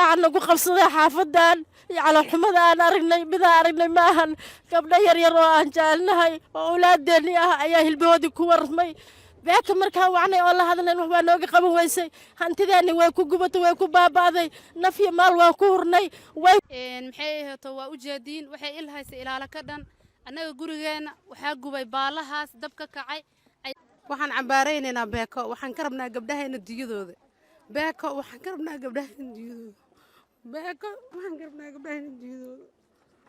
silaacan nagu qabsaday xaafadan iyo caloolxumada aan aragnay midaan aragnay maahan gabdho yaryar oo aan jecelnahay oo awlaadeennii ah ayaa hilbahoodii ku warmay beeka markaan wacnay oo la hadlayn waxbaa nooga qaban weysay hantideenni way ku gubatay way ku baaba'day naf iyo maal waan ku hurnay maxay ahaato waa ujeediin waxay ilhaysa ilaala ka dhan annaga gurigeenna waxaa gubay baalahaas dab ka kacay waxaan cambaaraynaynaa beeko waxaan ka rabnaa gabdhaheena diyadooda beeko waxaan ka rabnaa gabdhaheena diyadooda beeko waxaan ka rabnaa gabdhaheena diyadooda.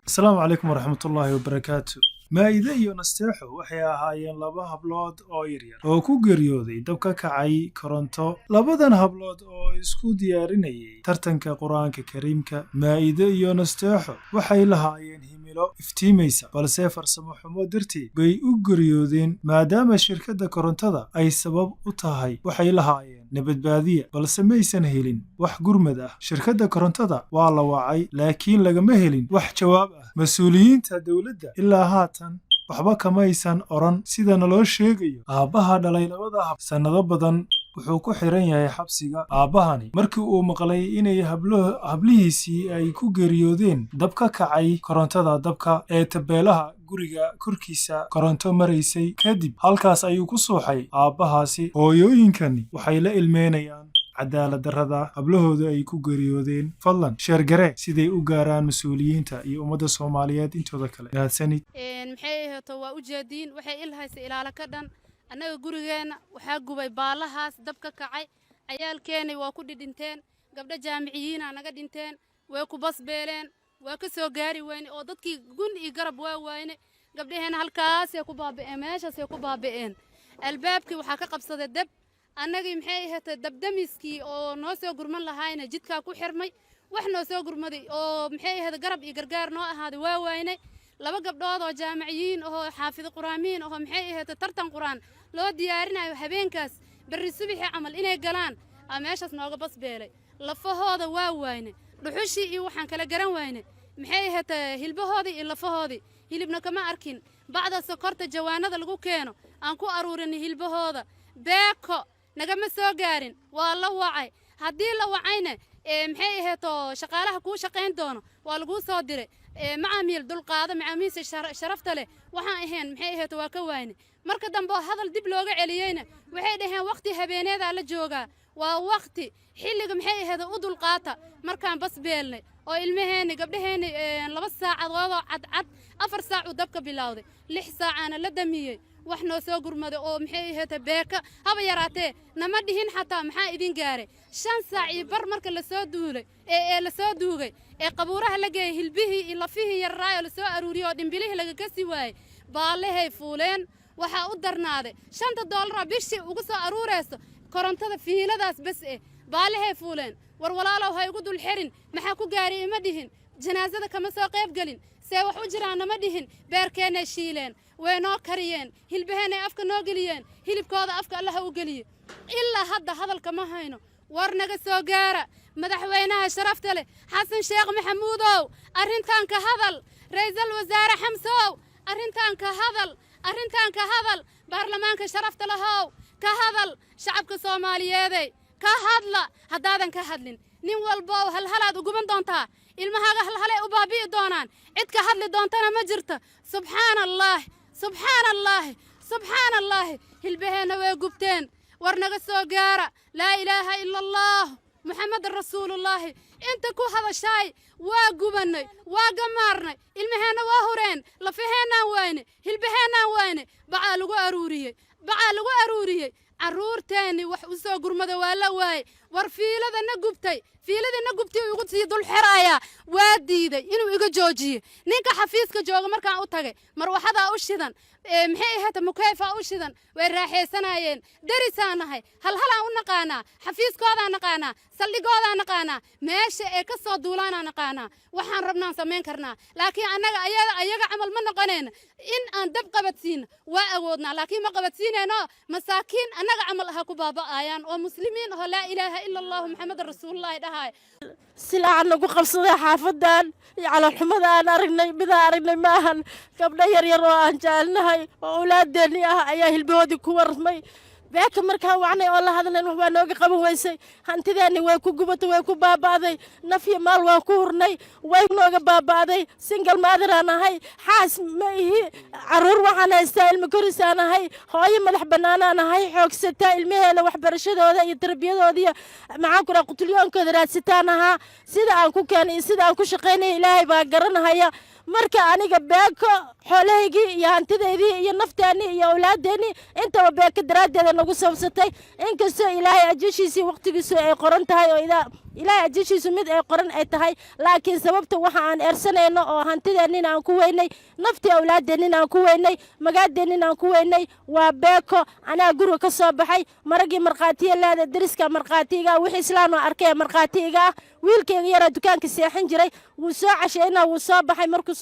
Asalaamu calaykum waraxmatullaahi wabarakaatu. Maa'ida iyo Nasteexo waxay ahaayeen laba hablood oo yaryar oo ku geeriyooday dab ka kacay koronto. Labadan hablood oo isku diyaarinayay tartanka Qur'aanka Kariimka, Maa'ida iyo Nasteexo waxay lahaayeen himilo iftiimaysa balse farsamo xumo darteed bay u geeriyoodeen maadaama shirkadda korontada ay sabab u tahay. Waxay lahaayeen nabadbaadiye balse maysan helin wax gurmad ah. Shirkadda korontada waa la wacay laakiin lagama helin wax jawaab ah. Mas'uuliyiinta dawladda ilaa haatan waxba kamaysan oran sida naloo sheegayo. Aabbaha dhalay labada hab sanado badan wuxuu ku xiran yahay xabsiga. Aabbahani markii uu maqlay inay hablihiisii ay ku geeriyoodeen dab ka kacay korontada dabka ee tabeelaha guriga korkiisa koronto maraysay kadib halkaas ayuu ku suuxay aabbahaasi. Hooyooyinkani waxay la ilmeynayaan cadaalad darrada hablahooda ay ku geeriyoodeen. Fadlan sheergare siday u gaaraan mas'uuliyiinta iyo ummadda Soomaaliyeed intooda kale. Mahadsanid. maxay ahaato waa ujeediin waxay ilhaysa ilaala ka dhan annaga gurigeenna waxaa gubay baalahaas dab ka kacay ciyaalkeenay waa ku dhidhinteen gabdho jaamiciyiina naga dhinteen way ku basbeeleen waa ka soo gaari weyne oo dadkii gun iyo garab waa wayne gabdhaheena halkaasay ku baaba'een meeshaasay ku baaba'een albaabkii waxaa ka qabsaday dab annagii maxay ahaatay dabdamiskii oo noo soo gurman lahaayna jidkaa ku xirmay wax noo soo gurmaday oo maxay ahaatay garab iyo gargaar noo ahaaday waa wayne laba gabdhood oo jaamiciyiin oo xaafido quraamiin oo maxay ahaatay tartan quraan loo diyaarinayo habeenkaas berri subaxii camal inay galaan meeshaas nooga basbeelay lafahooda waa wayne dhuxushii iyo waxaan kala garan wayne maxay ahaatay hilbahoodii iyo lafahoodii hilibna kama arkin bacda sokorta jawaanada lagu keeno aan ku aruurinay hilbahooda beeko nagama soo gaarin waa la wacay haddii la wacayna maxay ahaato shaqaalaha kuu shaqayn doono waa laguu soo diray macaamiil dulqaada macaamiisha sharafta leh waxaan ahayn maxay ahaato waa ka waayne marka dambe hadal dib looga celiyeyna waxay dhaheen waqti habeeneedaa la joogaa waa waqti xilliga maxay ahaato u dulqaata markaan bas beelnay oo ilmaheeni gabdhaheeni 2 saacadoodoo cadcad 4 saac uu dabka bilowday 6 saacaana la damiyey wax noo soo gurmaday oo maxay ahaatay beeka haba yaraatee nama dhihin xataa maxaa idin gaaray 5 saac iyo bar marka la soo duulay la soo duugay qabuuraha la geeyay hilbihii iyo lafihii yaraayo la soo aruuriyay oo dhimbilihii laga kasi waayay baalahay fuuleen waxaa u darnaaday $5 bishii ugu soo aruurayso korontada fiiladaas bas baalahay fuuleen war walaalow ha igu dul xirin maxaa ku gaaray ima dhihin janaasada kama soo qayb galin see wax u jiraan nama dhihin beerkeenay shiileen way noo kariyeen hilbaheenay afka noo geliyeen hilibkooda afka allaha u geliye ilaa hadda hadalka ma hayno war naga soo gaara madaxweynaha sharafta leh xasan sheekh maxamuudow arrintan ka hadal ra'iisul wasaare xamsow arrintan ka hadal baarlamaanka sharafta lahow ka hadal shacabka Soomaaliyeed ka hadla haddaadan ka hadlin nin walba oo halhalaad u guban doontaa ilmahaaga halhalay u baabi'i doonaan cid ka hadli doontana ma jirto subxaanallah hilbaheena way gubteen war naga soo gaara laa ilaaha ila allah محمد رسول الله انت كو هذا شاي واقبني واقمارني المهنا واهورين لفهنا وين هلبهنا وين بعالو أروريه عرور تاني وحوسو قرمدا ولا واي ورفيلة نقبتي ويقول سيدو الحرايا واديدي إنو إيجا جوجي نينكا حفيزك جوغا مركان أوتاقي مروحادا أوشيدان محي هاتا مكيفة أوشيدان ويراحي سنايين درساناهي هلا نقانا حفيزكودا نقانا سلقودا نقانا ماشي إيكسو دولانا نقانا وحان ربنا نسمين كرنا لكن أنا أياغا عمل من نقانين إن أن دب قبتسين وأغودنا لكن ما قبتسين أنا مساكين أنا عمل هاكو بابا آيان ومسلمين لا إله إلا الله محمد رسول الله دهاي silaacan nagu qabsaday xaafadan iyo caloolxumada aan aragnay midaan aragnay maahan gabdho yaryar oo aan jecelnahay oo awlaadeennii ah ayaa hilbahoodii ku warmay beeka markaan wacnay oo la hadlayn waxbaa nooga qaban weysay hantideeni way ku gubatay way ku baaba'day naf iyo maal waan ku hurnay way nooga baaba'day single mother aan ahay xaas ma ihi caruur waxaan haystaa ilmo koris aan ahay hooyo madax bannaanaan ahay xoogsataa ilmaheena waxbarashadooda iyo tarbiyadooda iyo maxaan ku dhaha qutulyoonkooda raadsataan ahaa sida aan ku keenay iyo sida aan ku shaqaynaya ilaahay baa garanahaya marka aniga beeko xoolahaygii iyo hantidaydii iyo nafteennii iyo awlaadeennii intaba beeko daraaddeeda nagu sabsatay inkastoo ilaahay ajashiisii waqtigiisu ay qoran tahay oo ilaahay ajashiisu mid ay qoran ay tahay laakiin sababta waxa aan eersanayno oo hantideennina aan ku weynay naftii awlaadeennina aan ku weynay magaadeennina aan ku weynay waa beeko anaa guriga ka soo baxay maragii markhaatiya leeda deriska markhaatiga wixii islaan oo arkay markhaatiga ah wiilkayga yaraa dukaanka seexan jiray wuu soo cashaynaa wuu soo baxay markuu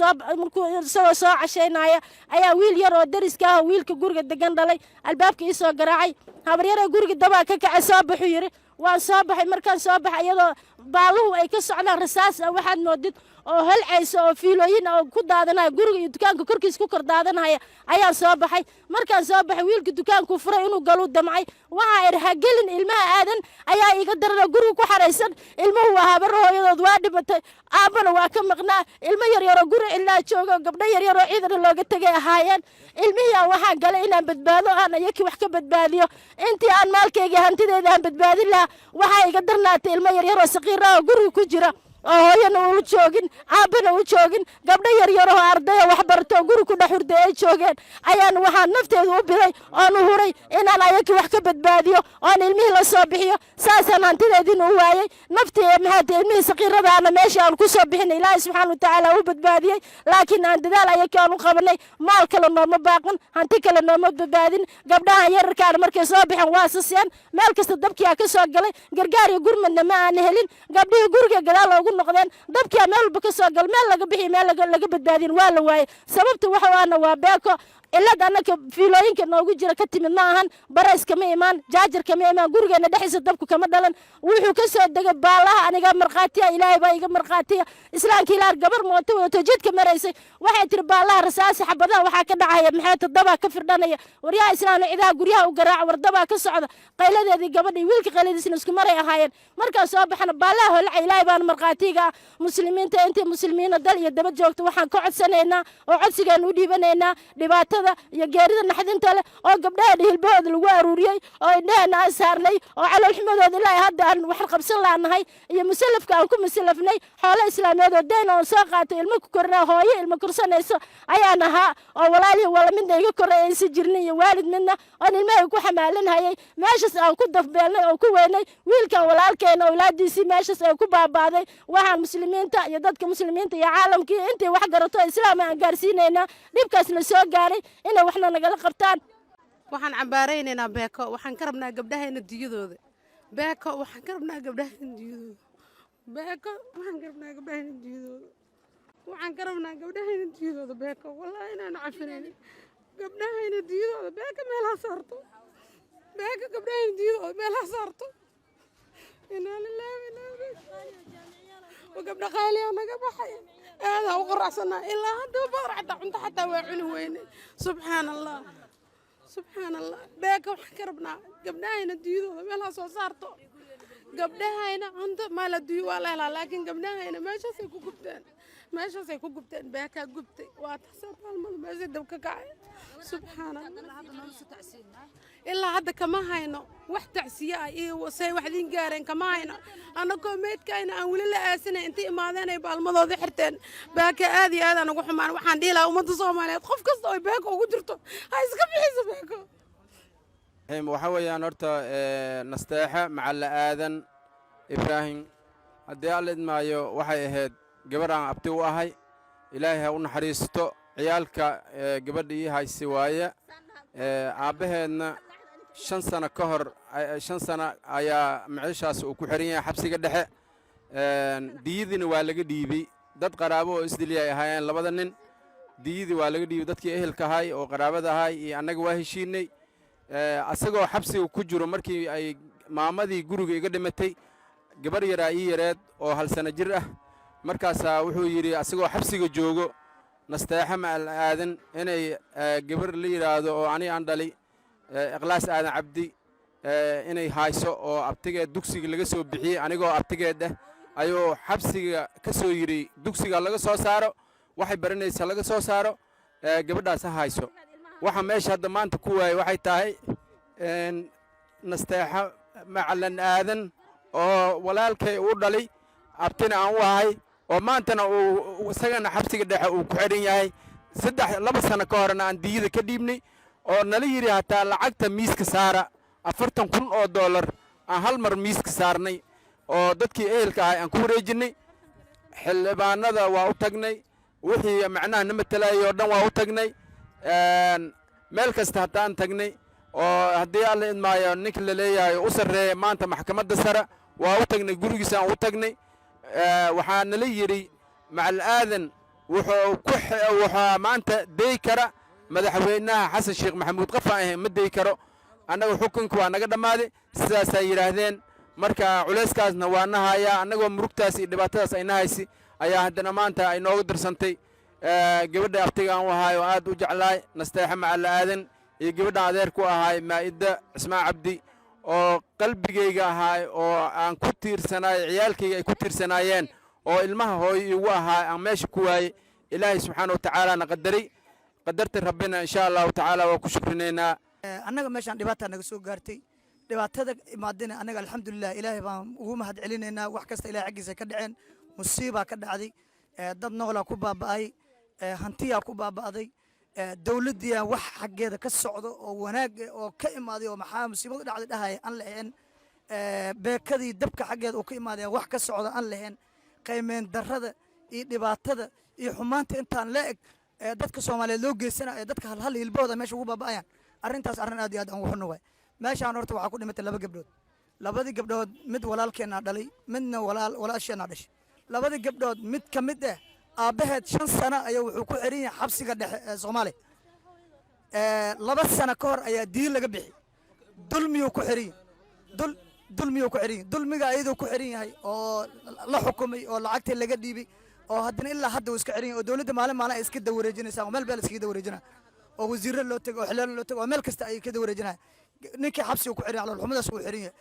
isagoo soo cashaynaya ayaa wiil yar oo deriska ah wiilka guriga degan dhalay albaabka ii soo garaacay habaryaree guriga dabaa ka kacay soo baxuu yidhi waan soo baxay markaan soo baxay iyadoo baaluhu ay ka socdaan rasaas ah waxaad moodid oo halcayso oo fiilooyin oo ku daadanaya guriga iyo dukaanka korkiisa ku kor daadanaya ayaan soo baxay markaan soo baxay wiilka dukaanku furay inuu galuu damcay waxaa idhi ha gelin ilmaha aadan ayaa iiga daran oo guriga ku xaraysan ilmuhu waa habaro hooyadood waa dhimatay aabbana waa ka maqnaa ilmo yaryaroo guri cilaa jooga oo gabdho yaryaroo ciidana looga tegay ahaayeen ilmihii aan waxaan galay inaan badbaado aan ayakii wax ka badbaadiyo intii aan maalkayga hantideeda aan badbaadin lahaa waxaa iga darnaatay ilmo yaryaroo saqiira oo guriga ku jira oo hooyana uu joogin aabbana uu joogin gabdho yaryaroo ardaya waxbarto guri ku dhex hurday ay joogeen ayaan waxaan nafteedu u biday oon u huray inaan ayakii wax ka badbaadiyo oon ilmihii la soo bixiyo saasaan hantideediina u waayey naftii maxaata ilmihii saqiiradaana meeshii aan ku soo bixin ilaahay subxaana watacaala u badbaadiyey laakiin aan dadaal ayakii aan u qabanay maal kale nooma baaqan hanti kale nooma badbaadin gabdhahan yararkaana markay soo baxeen waa saseen meel kasta dabkiyaa ka soo galay gargaar iyo gurmadna ma aan helin gabdhihii guriga gadaal loogu noqdeen dabkiyaa meel walba ka soo gal meel laga bixiy meel laga badbaadin waa la waayey sababta waxa aana waa beeko cilad annaka fiilooyinka noogu jira ka timid ma ahan barays kama imaan jaajar kama imaan gurigeena dhexdiisa dabku kama dhalan wuxuu ka soo degay baalaha aniga markhaatiya ilaahay baa iga markhaatiya islaamka ilaah gabar mooto wadato jidka maraysay waxay tiri baalaha rasaasi xabadaha waxaa ka dhacaya maxay dabaa ka firdhanaya waryaha islaamna cidaha guryaha u garaaca war dabaa ka socda qayladeedii gabadhii wiilka qayladiisna isku maray ahaayeen markaan soo baxana baalaha holca ilaahay baan markhaatiga ah muslimiinta intii muslimiina dal iyo daba joogta waxaan ka codsanaynaa oo codsigeena u dhiibanaynaa dhibaatada iyo geerida naxdinta leh oo gabdhaha hilbahooda lagu aruuriyey oo indhaheena aan saarnay oo caloolxumadooda ilaahay hadda aan wax qabsan laanahay iyo musalafka aan ku musalafnay xoolo islaameed oo dayn oon soo qaatay ilmo ku kornaa hooyo ilmo korsanayso ayaan ahaa oo walaalihii wala midna iga korray aysan jirnin iyo waalid midna oon ilmahay ku xamaalinhayay meeshaas aan ku dafbeelnay oo ku weynay wiilkan walaalkeena awlaadiisii meeshaas ay ku baabaaday waxaan muslimiinta iyo dadka muslimiinta iyo caalamkii intii wax garato islaam aan gaarsiinaynaa dhibkaas la soo gaaray inay waxna nagala qabtaan waxaan cambaaraynaynaa beeko waxaan ka rabnaa gabdhahayna diyadooda beeko waxaan ka rabnaa gabdhahayna diyadooda beeko waxaan ka rabnaa gabdhahayna diyadooda waxaan ka rabnaa gabdhahayna diyadooda beeko wallaahi inaanu cafinaynin gabdhahayna diyadooda beeko meel ha saarto beeko gabdhahayna diyadooda meel ha saarto inaa lilaahi inaa ilaahi gabdha qaaliyaa naga baxay aada u qaracsanaa ilaa hadda badar xataa cunto xataa waa cuni weyne subxaan allah beeka waxaan ka rabnaa gabdhahayna diyadooda meel ha soo saarto gabdhahayna cunto maa la diyo waa la helaa laakiin gabdhahayna meeshaasay ku gubteen beekaa gubtay waa taasoo maalmada meeshay dab ka kacay subxaan allah ilaa hadda kama hayno wax tacsiye ah iyo say waxdiin gaareen kama hayno annagoo meydkayna aan weli la aasinay intii imaadeen ay baalmadooda xirteen beeka aad iyo aad aan ugu xumaan waxaan dhihi lahaa ummadda soomaaliyeed qof kasta oo beeka ugu jirto ha iska bixiso beeko waxaa weeyaan horta nasteexa macalla aadan ibraahim haddii alla idmaayo waxay ahayd gabar aan abti u ahay ilaahay ha u naxariisto ciyaalka gabadhii haysi waaye aabbaheedna 5 sano ka hor 5 sano ayaa maciishaas uu ku xiran yahay xabsiga dhexe diyadiina waa laga dhiibay dad qaraabo oo isdiliyay ay ahaayeen labada nin diyadii waa laga dhiibay dadkii ehelka ahay oo qaraabada ahay iyo annaga waa heshiinay asagoo xabsiga ku jiro markii ay maamadii guriga iga dhimatay gabar yaraa ii yareed oo 1 sano jir ah markaasaa wuxuu yidhi asagoo xabsiga joogo nasteexa macalla aadan inay gabar la yidhaahdo oo aniga aan dhali ikhlaas aadan cabdi inay hayso oo abtigeed dugsiga laga soo bixiyey anigoo abtigeed ah ayuu xabsiga ka soo yidhi dugsiga laga soo saaro waxay baranaysaa laga soo saaro gabadhaas ha hayso waxa meesha hadda maanta ku waayey waxay tahay nasteexa macalan aadan oo walaalkay uu dhalay abtina aan u ahay oo maantana uu isagana xabsiga dhexe uu ku xidhan yahay 2 sano ka horna aan diyada ka dhiibnay oo nala yidhi hataa lacagta miiska saara $40,000 aan hal mar miiska saarnay oo dadkii ehelka ahay aan ku wareejinay xildhibaanada waa u tagnay wixii macnaha na matalayay oo dhan waa u tagnay meel kasta hataan tagnay oo haddii alla idmaayo ninka la leeyahay u sarreeya maanta maxkamadda sare waa u tagnay gurigiisa aan u tagnay waxaa nala yidhi macal aadan wuxuu maanta day kara madaxweynaha xasan sheekh maxamuud qafaan ahayn ma day karo annaga xukunka waa naga dhammaaday sidaasaa yidhaahdeen marka culayskaasna waa na hayaa annagoo murugtaas iyo dhibaatadaas ayna haysi ayaa haddana maanta ay nooga darsantay gabadha abtiga aan u ahaay oo aad u jeclaay nasteexa macalla aadan iyo gabadha adeer ku ahaay maa'ida cismaan cabdi oo qalbigayga ahaay oo aan ku tiirsanaay ciyaalkayga ay ku tiirsanaayeen oo ilmaha hooyo igu ahaay aan meesha ku waayey ilaahay subxaana wa tacaalaana qadaray qadarta rabbina insha allahu tacaala waa ku shukrinaynaa annaga meeshaan dhibaataa naga soo gaartay dhibaatada imaadina annaga alxamdulilah ilaahay baan ugu mahad celinaynaa wax kasta ilahay xaggiisa ka dhaceen musiibaa ka dhacday dad noolaa ku baaba'ay hantiyaa ku baaba'day dowladdiyaa wax xaggeeda ka socdo oo wanaag oo ka imaaday oo maxaa musiibadu dhacday dhahaya aan lahayn beekadii dabka xaggeeda oo ka imaadaya wax ka socda aan lahayn qiimeyn darrada iyo dhibaatada iyo xumaanta intaan la eg dadka soomaaliyeed loo geysanayo dadka halhal hilbahooda meesha ugu baaba'ayaan arrintaas arrin aad iyo aad aan ugu xunno waay meeshaan horta waxaa ku dhimatay 2 gabdhood 2 gabdhood mid walaalkeennaa dhalay midna walaasheenaa dhashay 2 gabdhood mid ka mid ah aabbaheed 5 sano ayaa wuxuu ku xiran yahay xabsiga dhexe ee soomaaliya 2 sano ka hor ayaa diin laga bixi dulmiyuu ku xiran yahay dulmiyuu ku xiran yahay dulmiga ayadoo ku xiran yahay oo la xukumay oo lacagtii laga dhiibay oo haddana ilaa hadda uu iska xiran yahay oo dowladda maalin ay iska dawareejinaysaa oo meel beel iskaga dawareejinaa oo wasiirro loo tago oo xildhibaan loo tago oo meel kasta ay ka dawareejinayaan ninkii xabsiga ku xiran yahay xumadaas uu xiran yahay